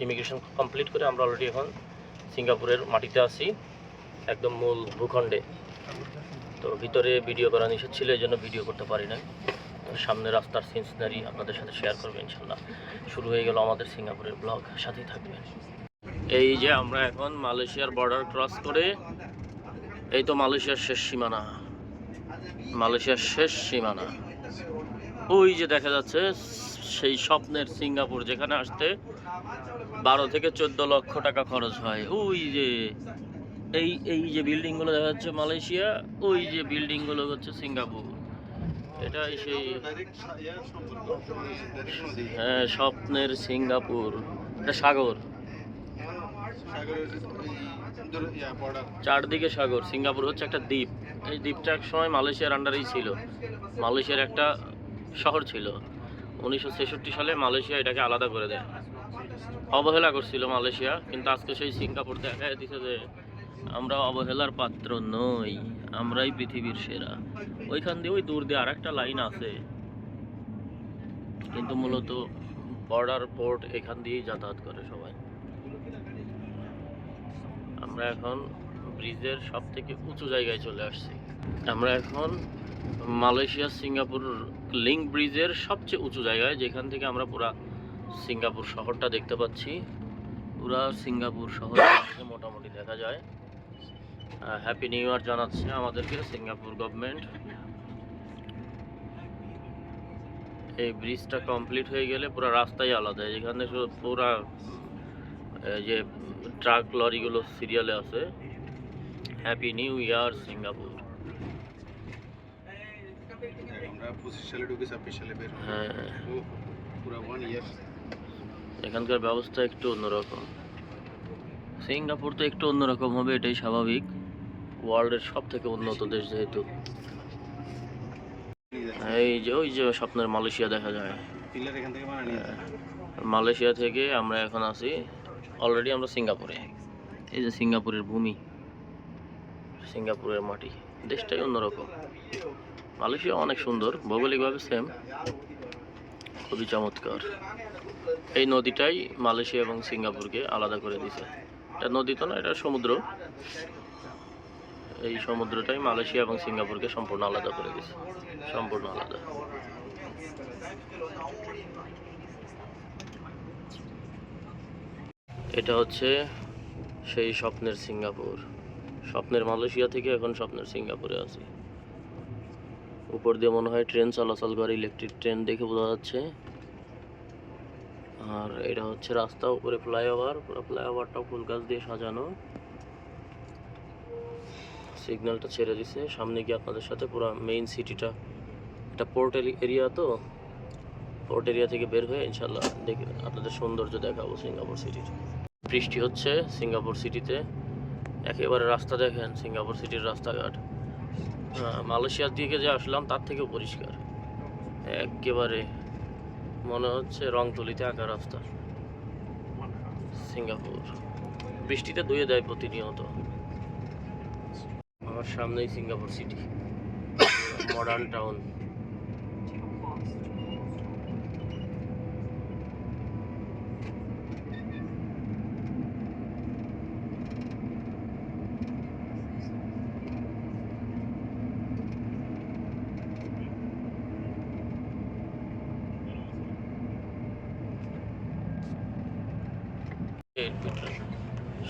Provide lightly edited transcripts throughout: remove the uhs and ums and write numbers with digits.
Immigration complete করে আমরা already এখন সিঙ্গাপুরের মাটিতে আছি, একদম মূল ভূখণ্ডে। তো ভিতরে ভিডিও করা নিষেধ ছিল, এই জন্য ভিডিও করতে পারি না। সামনে রাস্তার সিনারি আপনাদের সাথে শেয়ার করবেন ইনশাল্লাহ। শুরু হয়ে গেল আমাদের সিঙ্গাপুরের ব্লগ, সাথেই থাকবেন। এই যে আমরা এখন মালয়েশিয়ার বর্ডার ক্রস করে, এই তো মালয়েশিয়ার শেষ সীমানা, মালয়েশিয়ার শেষ সীমানা। ওই যে দেখা যাচ্ছে সেই স্বপ্নের সিঙ্গাপুর, যেখানে আসতে 12 থেকে 14 লক্ষ টাকা খরচ হয়। ওই যে এই যে বিল্ডিংগুলো দেখা যাচ্ছে মালয়েশিয়া, ওই যে বিল্ডিংগুলো হচ্ছে সিঙ্গাপুর। এটাই সেই হ্যাঁ স্বপ্নের সিঙ্গাপুর। এটা সাগর, চারদিকে সাগর। সিঙ্গাপুর হচ্ছে একটা দ্বীপ। এই দ্বীপটা এক সময় মালয়েশিয়ার আন্ডারেই ছিল, মালয়েশিয়ার একটা শহর ছিল। 1966 সালে মালয়েশিয়া এটাকে আলাদা করে দেয়। অবহেলা করছিল মালয়েশিয়া, কিন্তু আজকে সেই সিঙ্গাপুর দেখা দিচ্ছে যে আমরা অবহেলার পাত্র নই, আমরাই পৃথিবীর সেরা। ওইখান দিয়ে ওই দূর দিয়ে আর একটা লাইন আছে, কিন্তু মূলত বর্ডার পোর্ট এখান দিয়েই যাতায়াত করে সবাই। আমরা এখন ব্রিজের সব থেকে উঁচু জায়গায় চলে আসছি। আমরা এখন মালয়েশিয়া সিঙ্গাপুর লিংক ব্রিজের সবচেয়ে উঁচু জায়গায়, যেখান থেকে আমরা পুরা সিঙ্গাপুর শহরটা দেখতে পাচ্ছি। পুরা সিঙ্গাপুর শহর মোটামুটি দেখা যায়। হ্যাপি নিউ ইয়ার জানাচ্ছে আমাদেরকে সিঙ্গাপুর গভর্নমেন্ট। এই ব্রিজটা কমপ্লিট হয়ে গেলে পুরো রাস্তাই আলাদা। এখানে পুরা যে ট্রাক লরিগুলো সিরিয়ালে আছে, হ্যাপি নিউ ইয়ার সিঙ্গাপুর। হ্যাঁ, এখানকার ব্যবস্থা একটু অন্যরকম। সিঙ্গাপুর তো একটু অন্যরকম হবে, এটাই স্বাভাবিক। ওয়ার্ল্ডের সব থেকে উন্নত দেশ যেহেতু। এই যে ওই যে স্বপ্নের মালয়েশিয়া দেখা যায়। মালয়েশিয়া থেকে আমরা এখন আছি অলরেডি আমরা সিঙ্গাপুরে। এই যে সিঙ্গাপুরের ভূমি, সিঙ্গাপুরের মাটি, দেশটাই অন্যরকম। মালয়েশিয়া অনেক সুন্দর, ভৌগোলিকভাবে সেম, খুবই চমৎকার। এই নদীটাই মালয়েশিয়া এবং সিঙ্গাপুরকে আলাদা করে দিছে। এটা নদী তো না, এটা সমুদ্র। এই সমুদ্রটাই মালয়েশিয়া এবং সিঙ্গাপুরকে সম্পূর্ণ আলাদা করে দিছে, সম্পূর্ণ আলাদা। এটা হচ্ছে সেই স্বপ্নের সিঙ্গাপুর। স্বপ্নের মালয়েশিয়া থেকে এখন স্বপ্নের সিঙ্গাপুরে আছি। উপর দিয়ে মনে হয় ট্রেন চলাচল করে, ইলেকট্রিক ট্রেন দেখে বোঝা যাচ্ছে। আর এটা হচ্ছে রাস্তা, উপরে ফ্লাইওভার, পুরো ফ্লাইওভারটাও ফুল গাছ দিয়ে সাজানো। সিগন্যালটা ছেড়ে দিছে, সামনে গিয়ে আপনাদের সাথে পুরো মেইন সিটিটা, এটা পোর্ট এরিয়া, তো পোর্ট এরিয়া থেকে বের হয়ে ইনশাল্লাহ দেখে আপনাদের সৌন্দর্য দেখাবো সিঙ্গাপুর সিটির। বৃষ্টি হচ্ছে সিঙ্গাপুর সিটিতে, একেবারে রাস্তা দেখেন সিঙ্গাপুর সিটির রাস্তাঘাট। মালয়েশিয়ার দিকে যে আসলাম তার থেকেও পরিষ্কার, একেবারে মনে হচ্ছে রংতুলিতে আঁকা রাস্তা। সিঙ্গাপুর বৃষ্টিতে ধুয়ে দেয় প্রতিনিয়ত। আমার সামনেই সিঙ্গাপুর সিটি, মডার্ন টাউন।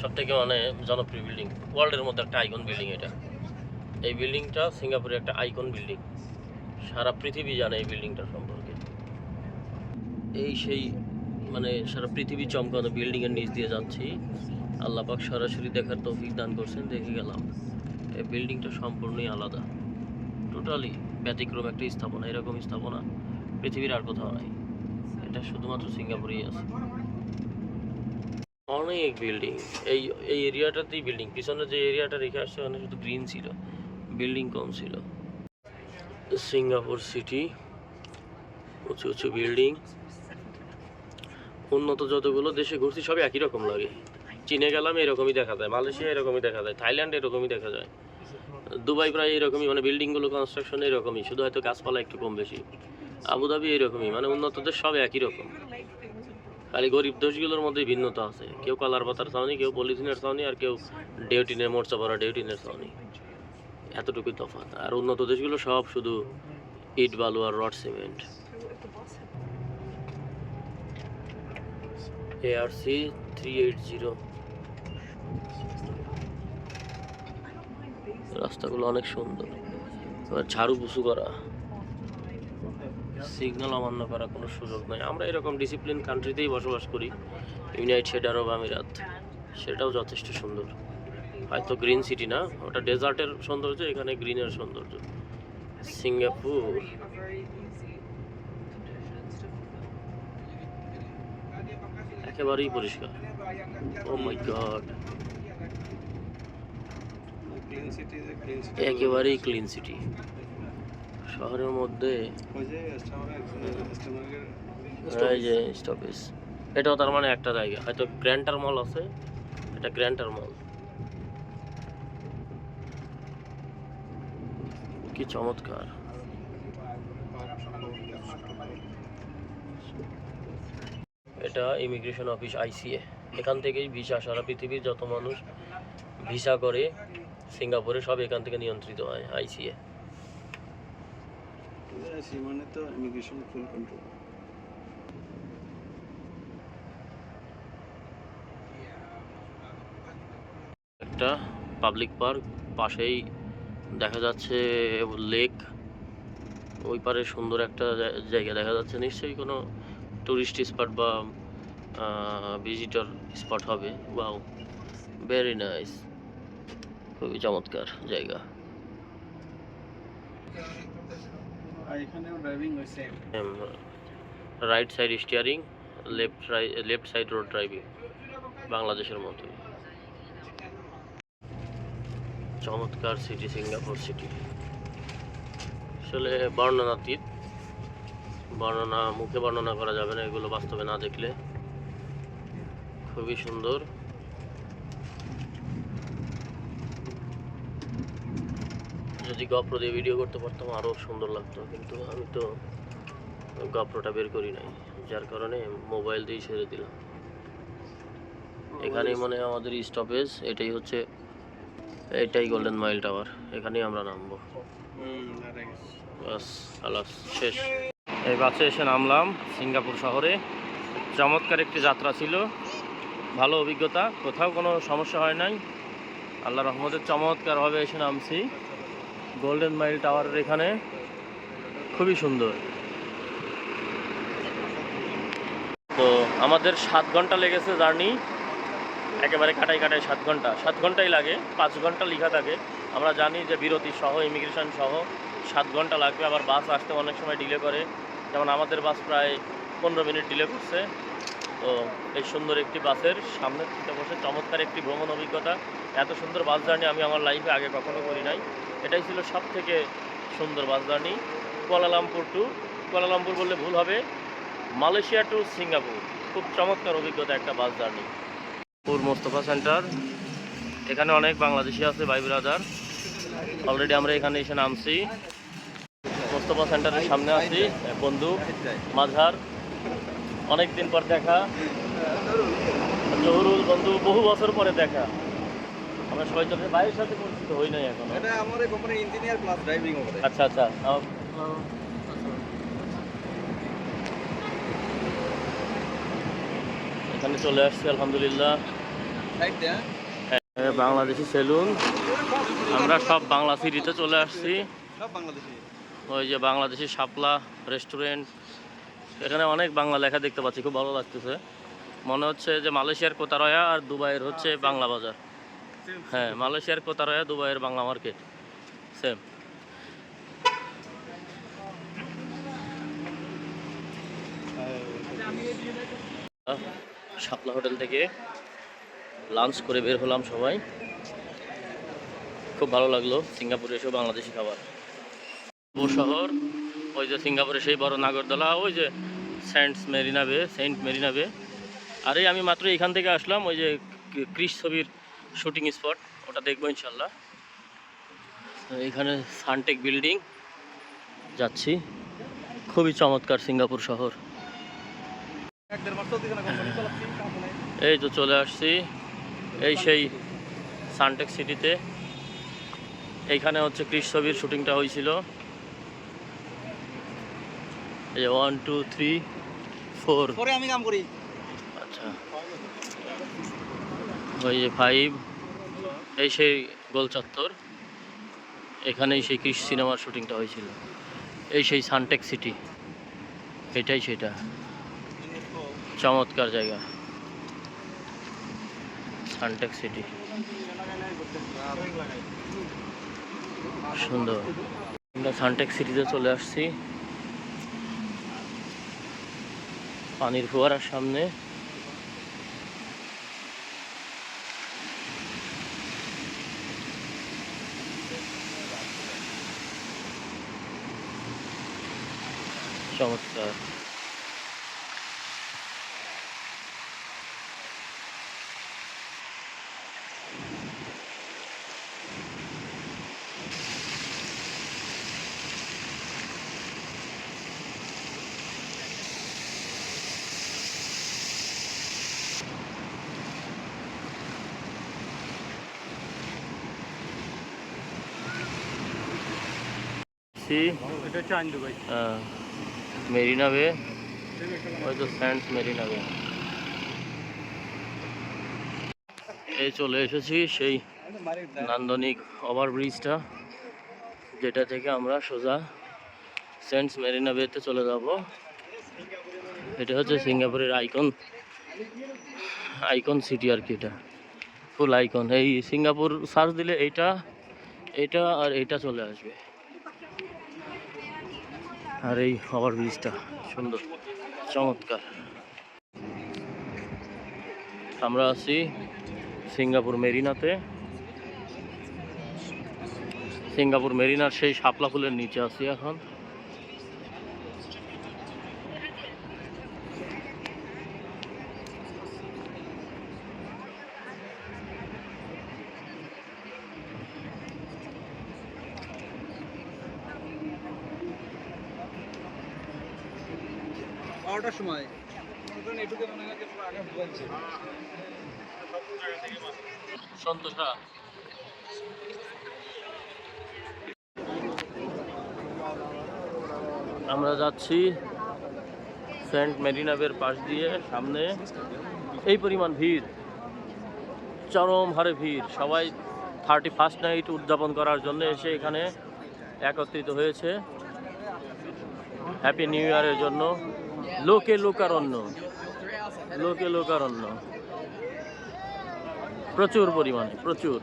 সব থেকে মানে জনপ্রিয় বিল্ডিং, ওয়ার্ল্ডের মধ্যে একটা আইকন বিল্ডিং এটা। এই বিল্ডিংটা সিঙ্গাপুরের একটা আইকন বিল্ডিং, সারা পৃথিবী জানে এই বিল্ডিংটার সম্পর্কে। এই সেই মানে সারা পৃথিবী চমকানো বিল্ডিংয়ের নিচ দিয়ে যাচ্ছি। আল্লাহ পাক সরাসরি দেখার তৌফিক দান করছেন, দেখে গেলাম। এই বিল্ডিংটা সম্পূর্ণই আলাদা, টোটালি ব্যতিক্রম একটা স্থাপনা। এরকম স্থাপনা পৃথিবীর আর কোথাও নাই, এটা শুধুমাত্র সিঙ্গাপুরেই আছে। অনেক বিল্ডিং এই এই এরিয়াটাতেই বিল্ডিং। পিছনে যে এরিয়াটা রেখে আসছে ওখানে শুধু গ্রিন ছিল, বিল্ডিং কম ছিল। সিঙ্গাপুর সিটি, উঁচু উঁচু বিল্ডিং। উন্নত যতগুলো দেশে ঘুরছি সব একই রকম লাগে। চীনে গেলাম এরকমই দেখা যায়, মালয়েশিয়া এরকমই দেখা যায়, থাইল্যান্ড এরকমই দেখা যায়, দুবাই প্রায় এরকমই, মানে বিল্ডিংগুলো কনস্ট্রাকশন এরকমই, শুধু হয়তো গাছপালা একটু কম বেশি। আবুধাবি এরকমই, মানে উন্নত দেশ সব একই রকম। খালি গরিব দেশগুলোর মধ্যে ভিন্নতা আছে, কেউ কালার পাতার ছাউনি, কেউ পলিথিনের ছাউনি, আর কেউ ডেউটিনের মোর্চা পড়া ডেউটিনের ছাউনি, এতটুকুই তফাৎ। আর উন্নত দেশগুলো সব শুধু ইট বালু আর রড সিমেন্ট। ARC 380 রাস্তাগুলো অনেক সুন্দর, ঝাড়ু পুছু করা, সিগন্যাল অমান্য করার কোনো সুযোগ নাই। আমরা এরকম ডিসিপ্লিন কান্ট্রিতেই বসবাস করি, ইউনাইটেড আরব আমিরাত, সেটাও যথেষ্ট সুন্দর। হয়তো গ্রিন সিটি না, ওটা ডেজার্টের সৌন্দর্য, এখানে গ্রিনের সৌন্দর্য। সিঙ্গাপুর একেবারেই পরিষ্কার। ও মাই গড, একেবারেই ক্লিন সিটি। শহরের মধ্যে এই যে স্টপেজ, এটাও তার মানে একটা জায়গা, হয়তো গ্র্যান্টার মল আছে, এটা গ্র্যান্টার মল। কি চমৎকার। এটা ইমিগ্রেশন অফিস ICA, এখান থেকেই ভিসা, সারা পৃথিবীর যত মানুষ ভিসা করে সিঙ্গাপুরে সব এখান থেকে নিয়ন্ত্রিত হয়, ICA। মানে তো ইমিগ্রেশন ফুল কন্ট্রোল। একটা পাবলিক পার্ক, পাশেই দেখা যাচ্ছে লেক, ওই পারে সুন্দর একটা জায়গা দেখা যাচ্ছে, নিশ্চয়ই কোনো টুরিস্ট স্পট বা ভিজিটর স্পট হবে। ওয়াও, ভেরি নাইস, খুবই চমৎকার জায়গা। এখানেও ড্রাইভিং হইছে, right side steering, left side road driving, বাংলাদেশের মতোই। চমৎকার সিটি সিঙ্গাপুর সিটি, আসলে বর্ণনাতীত, মুখে বর্ণনা করা যাবে না, এগুলো বাস্তবে না দেখলে। খুবই সুন্দর। যদি গপ্রো দিয়ে ভিডিও করতে পারতাম আরও সুন্দর লাগতো, কিন্তু আমি তো গপ্রোটা বের করি নাই, যার কারণে মোবাইল দিয়েই ছেড়ে দিলাম। এখানেই মানে আমাদের স্টপেজ, এটাই গোল্ডেন মাইল টাওয়ার, এখানেই আমরা নামবো। বাস, খালাস, শেষ। এই বাসে এসে নামলাম সিঙ্গাপুর শহরে। চমৎকার একটি যাত্রা ছিল, ভালো অভিজ্ঞতা, কোথাও কোনো সমস্যা হয় নাই, আল্লাহ রহমতের চমৎকারভাবে এসে নামছি গোল্ডেন মাইল টাওয়ারের এখানে, খুবই সুন্দর। তো আমাদের 7 ঘন্টা লেগেছে জার্নি, একেবারে কাটাই 7 ঘন্টাই লাগে, 5 ঘন্টা লেখা থাকে। আমরা জানি যে বিরতি সহ, ইমিগ্রেশন সহ 7 ঘন্টা লাগবে, আবার বাস আসতে অনেক সময় ডিলে করে, যেমন আমাদের বাস প্রায় 15 মিনিট ডিলে করছে। তো এই সুন্দর একটি বাসের সামনে থেকে বসে চমৎকার একটি ভ্রমণ অভিজ্ঞতা। এত সুন্দর বাস জার্নি আমি আমার লাইফে আগে কখনো করি নাই, এটাই ছিল সব থেকে সুন্দর বাস জার্নি। কুয়ালালামপুর বললে ভুল হবে, মালয়েশিয়া টু সিঙ্গাপুর, খুব চমৎকার অভিজ্ঞতা একটা বাস জার্নি। মোস্তফা সেন্টার, এখানে অনেক বাংলাদেশি আছে, ভাই ব্রাদার। অলরেডি আমরা এখানে এসে নামছি, মোস্তফা সেন্টারের সামনে আছি। বন্ধু মাঝার, অনেক দিন পর দেখা, জহুরুল বন্ধু, বহু বছর পরে দেখা। আমরা সবাই তো ভাইয়ের সাথে পরিচিত হই নাই এখন। এটা আমার কোম্পানির ইঞ্জিনিয়ার প্লাস ড্রাইভিং করে। আচ্ছা আচ্ছা। এখানে চলে আসছি আলহামদুলিল্লাহ। বাংলাদেশি সেলুন, আমরা সব বাংলা সিটিতে চলে আসছি। ওই যে বাংলাদেশি শাপলা রেস্টুরেন্ট, এখানে অনেক বাংলা লেখা দেখতে পাচ্ছি, খুব ভালো লাগতেছে। মনে হচ্ছে যে মালয়েশিয়ার কোতারয়া আর দুবাইয়ের হচ্ছে বাংলা বাজার। হ্যাঁ, মালয়েশিয়ার কোতারয়া, দুবাইয়ের বাংলা মার্কেট, সেম। শাপলা হোটেল থেকে লাঞ্চ করে বের হলাম সবাই, খুব ভালো লাগলো। সিঙ্গাপুরে এসেও বাংলাদেশি খাবার, শহর, ওই যে সিঙ্গাপুরে সেই বড় নাগরদোলা, ওই যে সেন্ট মেরিনা বে। আর এই আমি মাত্র এখান থেকে আসলাম, ওই যে ক্রিস ছবির শুটিং স্পট, ওটা দেখবো ইনশাল্লাহ। এখানে সানটেক বিল্ডিং যাচ্ছি, খুবই চমৎকার সিঙ্গাপুর শহর। এই তো চলে আসছি এই সেই সানটেক সিটিতে। এইখানে হচ্ছে ক্রিস ছবির শুটিংটা হয়েছিল। এই যে 1 2 3 4 পরে আমি কাম করি। আচ্ছা, ওই যে 5 এই সেই গোল চত্বর, এখানেই সেই ক্রিস সিনেমার শুটিংটা হয়েছিল। এই সেই সানটেক সিটি, এটাই সেটা। চমৎকার জায়গা সানটেক সিটি, সুন্দর। আমরা সানটেক সিটিতে চলে আসছি, পানির ফোয়ারার সামনে। চমৎকার। মেরিনা বে, হয়তো স্যান্ডস মেরিনা বে। এই চলে এসেছি সেই নান্দনিক ওভারব্রিজটা, যেটা থেকে আমরা সোজা স্যান্ডস মেরিনা বেতে চলে যাব। এটা হচ্ছে সিঙ্গাপুরের আইকন সিটি আর কি, এটা ফুল আইকন। এই সিঙ্গাপুর সার্চ দিলে এইটা আর এইটা চলে আসবে। আর এই ওভারব্রিজটা সুন্দর, চমৎকার। আমরা আছি সিঙ্গাপুর মেরিনাতে। সিঙ্গাপুর মেরিনার সেই শাপলা ফুলের নিচে আছি এখন। সময় সন্তোষা আমরা যাচ্ছি সেন্ট মেরিনা বের পাশ দিয়ে। সামনে এই পরিমাণ ভিড়, চরম হারে ভিড়। সবাই 31st নাইট উদযাপন করার জন্য এসে এখানে একত্রিত হয়েছে হ্যাপি নিউ ইয়ারের জন্য। লোকে লোকারণ্য, প্রচুর পরিমাণে, প্রচুর।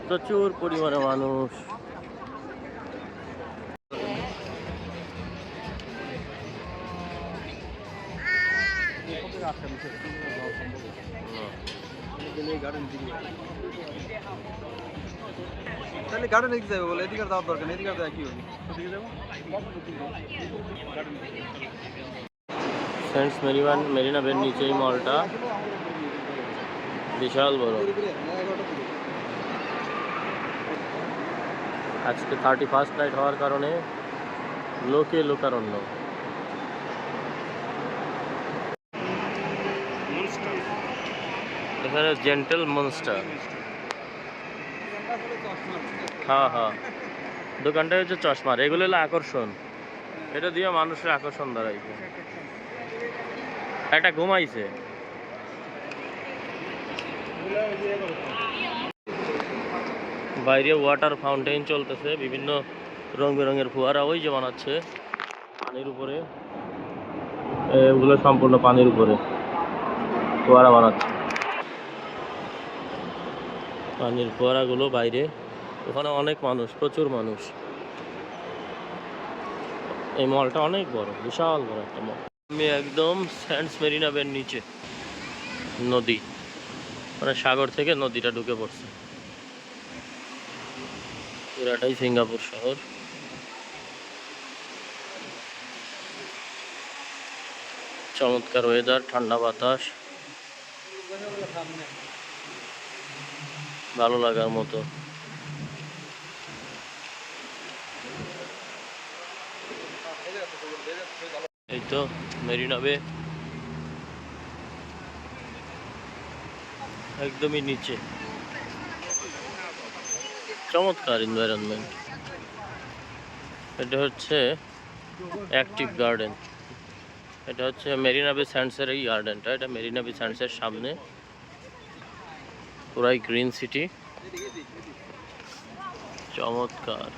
প্রচুর পরিমাণে মানুষ। তাহলে গার্ডেন দিকে যাবে বলে, এদিকে যাওয়ার দরকার নেই, এদিকে যাওয়া কি হবে? সেন্টস মেরিনা বের নিচেই মলটা, বিশাল বড়। আজকে 31st নাইট হওয়ার কারণে লোকে লোকারণ্য। এখানে জেন্টেল মনস্টার। হ্যাঁ হ্যাঁ, দোকানটা হচ্ছে চশমার। এগুলো হলো আকর্ষণ, এটা দিয়ে মানুষের আকর্ষণ দাঁড়াইছে। একটা ঘুমাইছে। বাইরে ওয়াটার ফাউন্টেন চলতেছে, বিভিন্ন রং বেরঙের ফোয়ারা ওই যে বানাচ্ছে পানির উপরে। এগুলো সম্পূর্ণ পানির উপরে ফোয়ারা বানাচ্ছে। পানির ফোয়ারাগুলো বাইরে, ওখানে অনেক মানুষ, প্রচুর মানুষ। এই মলটা অনেক বড়, বিশাল বড় একটা মল। আমি একদম স্যান্ডস মেরিনা বের নিচে, নদী মানে সাগর থেকে নদীটা ঢুকে পড়ছে। পুরাটাই সিঙ্গাপুর শহর। চমৎকার ওয়েদার, ঠান্ডা বাতাস, ভালো লাগার মতো। এই তো মেরিনা বে, একদমই নিচে। চমৎকার এনভায়রনমেন্ট। এটা হচ্ছে অ্যাক্টিভ গার্ডেন। এটা হচ্ছে মেরিনা বে স্যান্ডসের এই গার্ডেনটা। এটা মেরিনা বে স্যান্ডসের সামনে, পুরাই গ্রিন সিটি। চমৎকার।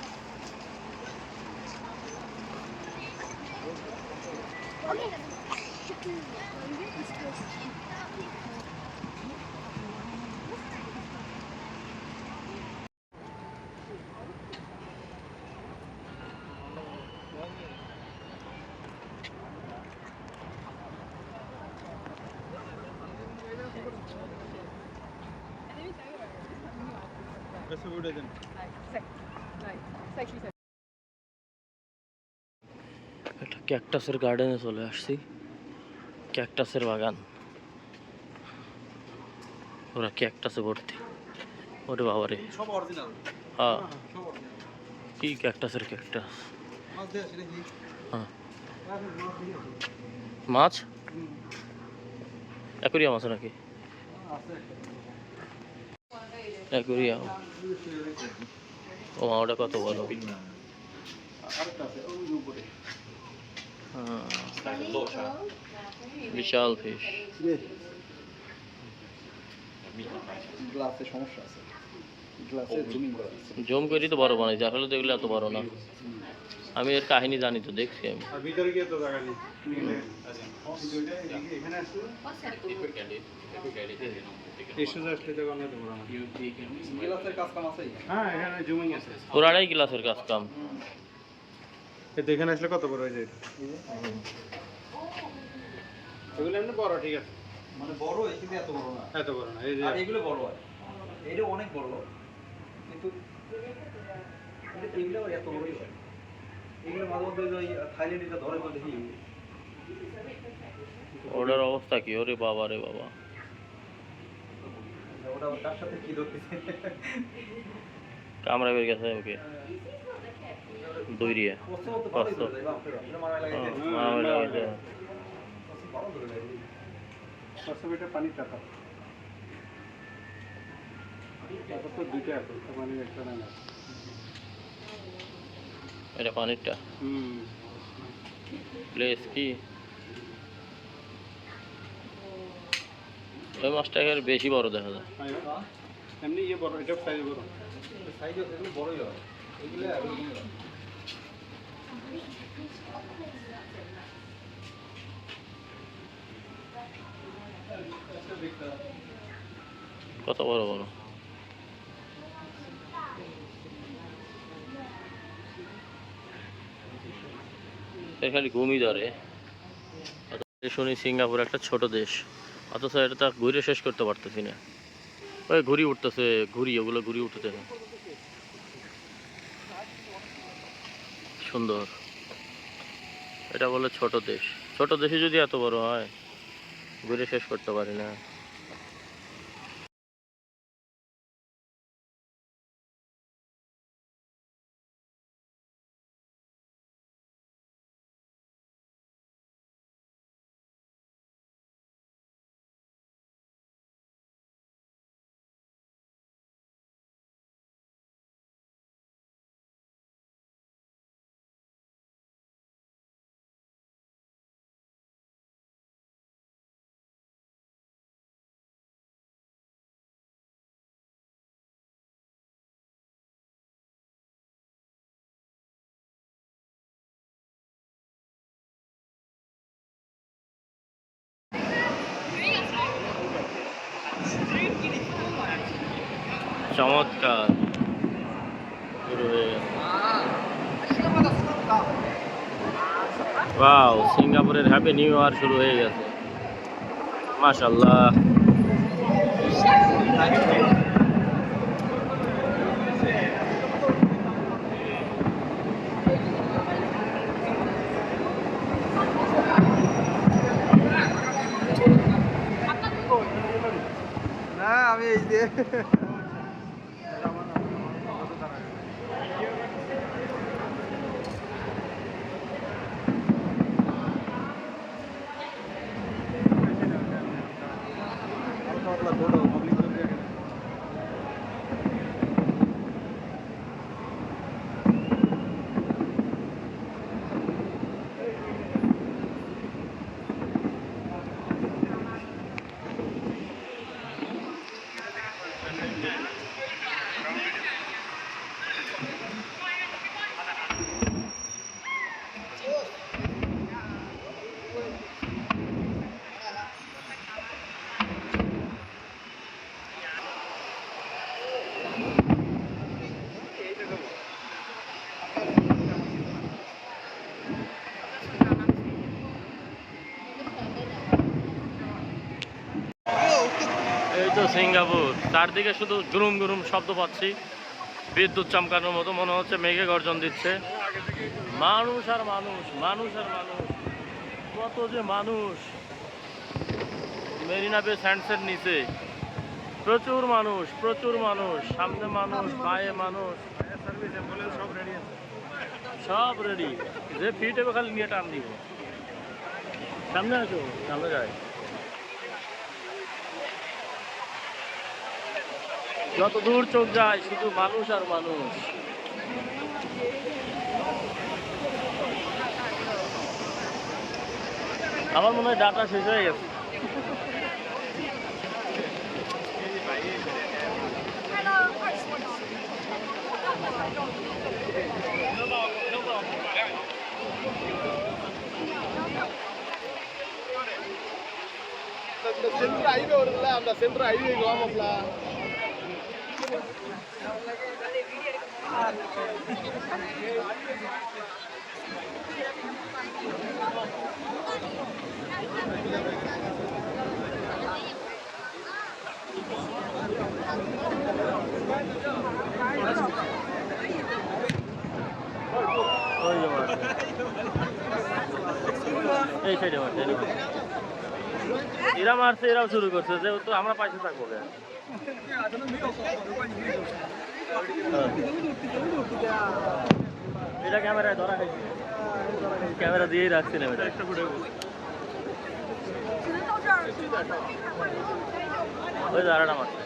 এটা ক্যাকটাসের গার্ডেনে চলে আসছি। ক্যাকটাসের বাগান, ওরা ক্যাকটাসে ভর্তি। ওরে বাবারে, সব অরিজিনাল। হ্যাঁ সব অরিজিনাল। কি ক্যাকটাসের ক্যাকটাস। মাছ দিয়ে আসে নাকি? হ্যাঁ, মাছ দিয়ে আসে। মাছ অ্যাকুরিয়াম আছে নাকি? আছে। অ্যাকুরিয়াম। ও মা, ওটা কত বড়। আরেকটা আছে ওই উপরে। হ্যাঁ, বিশাল ফিশ। গ্লাসে সমস্যা আছে। গ্লাসে জুমিং করা আছে। জুম করি তো বড় বানাই, আসলে তো এগুলো এত বড় না। আমি এর কাহিনী জানি তো, দেখছি আমি। আর ভিতরে গিয়ে তো জায়গা নেই। এখানে আসলে এসে আসলে তো কোনো তো বড় না। গ্লাসের কাজ কাম আছে? হ্যাঁ, এখানে জুমিং আছে। পুরাটাই গ্লাসের কাজ কাম। এই এখানে আসলে কত বড় হয়ে যায় এটা? এগুলো এমনি বড়, ঠিক আছে। মানে বড় এই কিন্তু এত বড় না। এত বড় না। এই যে আর এগুলো বড় হয়। এটা অনেক বড়। কিন্তু এগুলো এত বড়ই হয়। এগুলো মাঝে মধ্যে ওই থাইল্যান্ডে ধরে তো দেখি। ওটার অবস্থা কি? ওরে বাবা রে বাবা। ওটা তার সাথে কি ধরতেছে? কামড়া বের গেছে ওকে। দৌড়িয়ে কষ্ট। মারামারি লাগাইছে। পানির টাকা তো দুইটা আছে, মানে একটা না। এটা পানিরটা প্লেস কি? ওই মাছটা এর বেশি বড় দেখা যায়। এমনি ইয়ে বড়, এটা সাইজ বড়। সাইজ এগুলো বড়ই হয়। এগুলো কত বড় বড়। এর খালি ঘুমই ধরে। শুনি সিঙ্গাপুর একটা ছোট দেশ, অথচ এটা তা ঘুরে শেষ করতে পারতেছি না। ওই ঘুরি উঠতেছে, ওগুলো ঘুরি উঠতেছে। সুন্দর। এটা বলে ছোট দেশ। ছোট দেশে যদি এত বড় হয়, ঘুরে শেষ করতে পারি না। চমৎকার। শুরু হয়ে গেছে। ওয়াও, সিঙ্গাপুরের হ্যাপি নিউ ইয়ার শুরু হয়ে গেছে। মাশাআল্লাহ। এই তো সিঙ্গাপুর, চারদিকে শুধু গুরুম গুরুম শব্দ পাচ্ছি, বিদ্যুৎ চমকানোর মতো মনে হচ্ছে মেঘে গর্জন দিচ্ছে। মানুষ আর মানুষ, মানুষ আর মানুষ, কত যে মানুষ। মেরিনা বে স্যান্ডসের নিচে প্রচুর মানুষ, প্রচুর মানুষ, সামনে মানুষ, পায়ে মানুষ, সব রেডি। যে ফিট হবে খালি নিয়ে টান দিব। সামনে আসো, সামনে যায়। যত দূর চোখ যায় শুধু মানুষ আর মানুষ। আমার মনে হয় ডাটা শেষ হয়ে গেছে। சென்ட்ரு ஹைவே வருதுல்ல, அந்த சென்ட்ரு ஹைவேக்கு வாமப்ல. এই সাইডে এরা মারছে, এরাও শুরু করছে, যেহেতু আমরা পাইছে থাকবো। এটা ক্যামেরায় ধরা খাইছে, ক্যামেরা দিয়েই রাখছিলাম এটা। ওই দাঁড়াটা মারছে,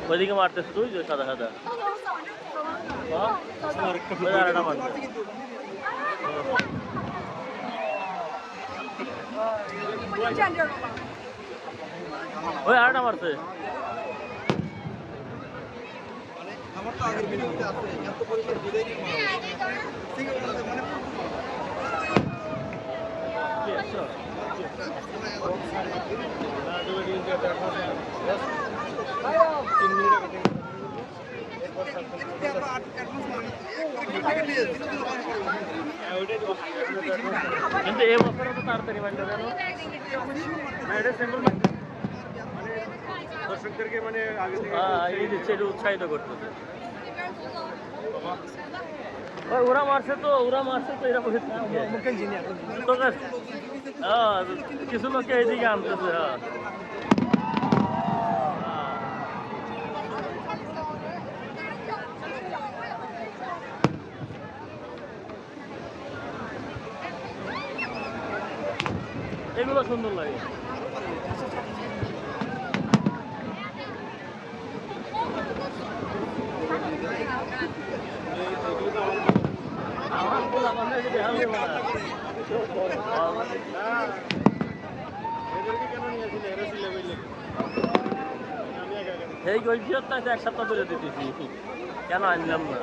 ওইদিকে মারতেছে তুই যে সাদা সাদা। ওই দাঁড়াটা মারছে, ওই আরেকটা মারছে। আমার তো আগের ভিডিওতে আছে এত পরিমাণ বিদায় নিয়ে কিন্তু এই বছর তো তাড়াতাড়ি মারলো কেন? এটা সিম্পল দর্শকদেরকে মানে আগে থেকে এই দিচ্ছে, এটা উৎসাহিত করতেছে। ওরা মারছে তো, ওরা মারছে তো, এরা বসে কিছু লোককে এইদিকে আনতেছে। এগুলো সুন্দর লাগে। এই কৈফিয়তটা এক সপ্তাহ ধরে দিতেছি, কেন আনলাম না?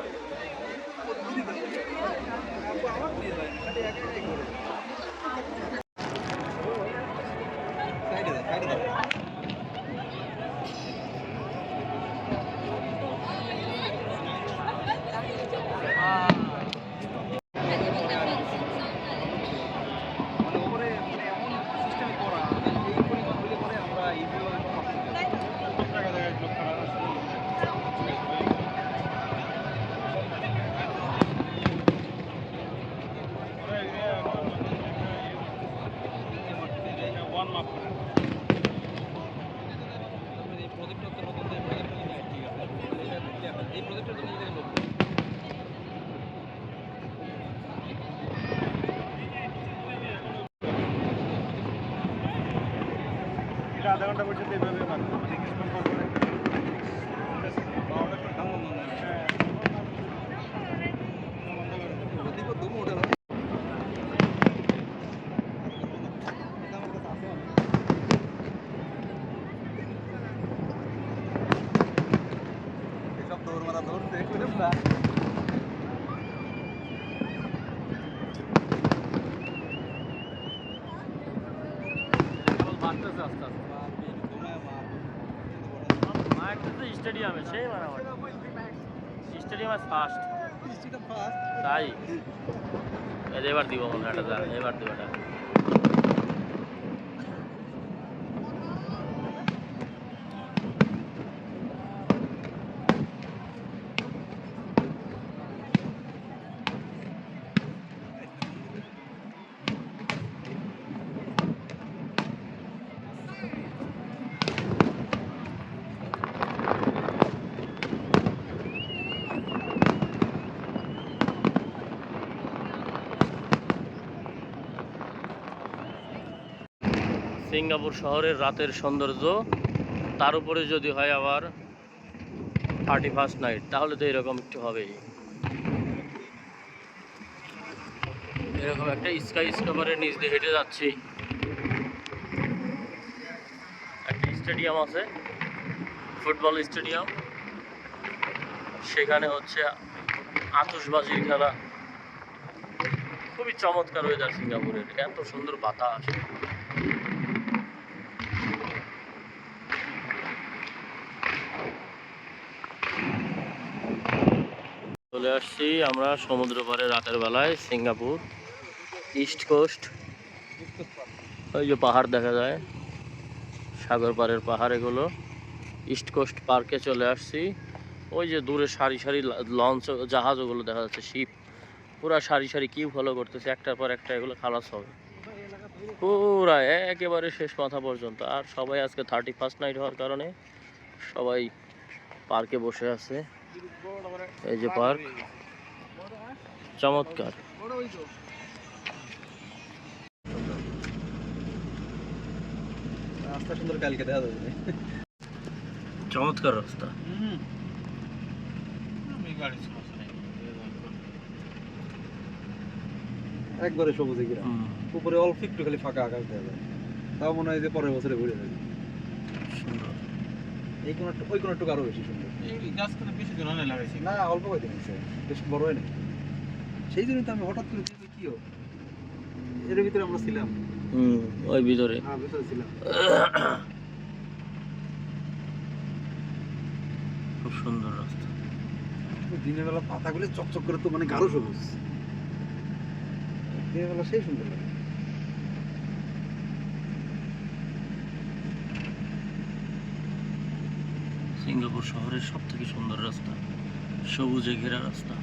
আধা ঘন্টা পর্যন্ত এইভাবে মারবো মানে কিছুক্ষণ পর পরে এসব দৌড় মারা ধরছে করে না বাড়তেছে আস্তে আস্তে স্টেডিয়ামে সেই মারামারি স্টেডিয়াম আজ ফার্স্ট তাই এবার দিব মনে হয় এটা এবার দিব এটা সিঙ্গাপুর শহরের রাতের সৌন্দর্য, তার উপরে যদি হয় আবার 31st নাইট, তাহলে তো এরকম একটু হবেই। এরকম একটা স্কাই স্কাপারের নিচ দিয়ে হেঁটে যাচ্ছি। একটা স্টেডিয়াম আছে, ফুটবল স্টেডিয়াম, সেখানে হচ্ছে আতশবাজির খেলা। খুবই চমৎকার ওয়েদার সিঙ্গাপুরের, এত সুন্দর বাতাস। চলে আসছি আমরা সমুদ্র পাড়ে রাতের বেলায়, সিঙ্গাপুর ইস্ট কোস্ট। ওই যে পাহাড় দেখা যায়, সাগর পাড়ের পাহাড় এগুলো। ইস্ট কোস্ট পার্কে চলে আসছি। ওই যে দূরে সারি সারি লঞ্চ, জাহাজ ওগুলো দেখা যাচ্ছে, শিপ পুরা সারি সারি কিউ ফলো করতেছে, একটার পর একটা এগুলো খালাস হবে পুরা একেবারে শেষ মাথা পর্যন্ত। আর সবাই আজকে 31st নাইট হওয়ার কারণে সবাই পার্কে বসে আছে। এই যে পার্ক, চমৎকার। রাস্তা সুন্দর, কালকে দেখা যাবে। চমৎকার রাস্তা। একবারে সবুজে ঘেরা, উপরে অল্প একটু খালি ফাঁকা আকাশ দেখা যায়। তাও মনে হয় যে পরের বছরে ঘুরে যাবে। সুন্দর। এই কোন ওই কোন একটু আরো বেশি সুন্দর। এই গাছগুলো বেশি দিন হলে লাগাইছি না, অল্প কয়দিন হয়েছে, বেশ বড় হয় না। সেই জন্যই তো আমি হঠাৎ করে দেখি কি ও এর ভিতরে আমরা ছিলাম। ওই ভিতরে, হ্যাঁ ভিতরে ছিলাম। খুব সুন্দর রাস্তা। দিনের বেলা পাতাগুলো চকচক করে তো মানে গাঢ় সবুজ, দিনের বেলা সেই সুন্দর লাগে। সিঙ্গাপুর শহরের সব থেকে সুন্দর রাস্তা, সবুজে ঘেরা রাস্তা।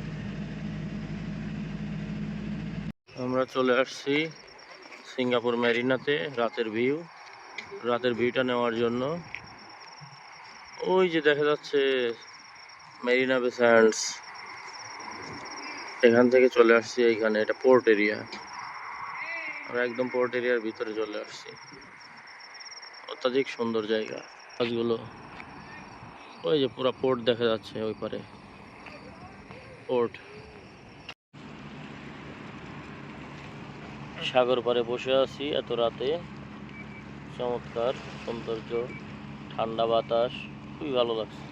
আমরা চলে আসছি সিঙ্গাপুর মেরিনাতে রাতের ভিউটা নেওয়ার জন্য। ওই যে দেখা যাচ্ছে মেরিনা বে স্যান্ডস, এখান থেকে চলে আসছি এইখানে। এটা পোর্ট এরিয়া, আমরা একদম পোর্ট এরিয়ার ভিতরে চলে আসছি। অত্যাধিক সুন্দর জায়গা। গাছগুলো, ওই যে পুরো পোর্ট দেখা যাচ্ছে ওই পারে, পোর্ট। সাগর পাড়ে বসে আছি এত রাতে, চমৎকার সৌন্দর্য, ঠান্ডা বাতাস, খুবই ভালো লাগছে।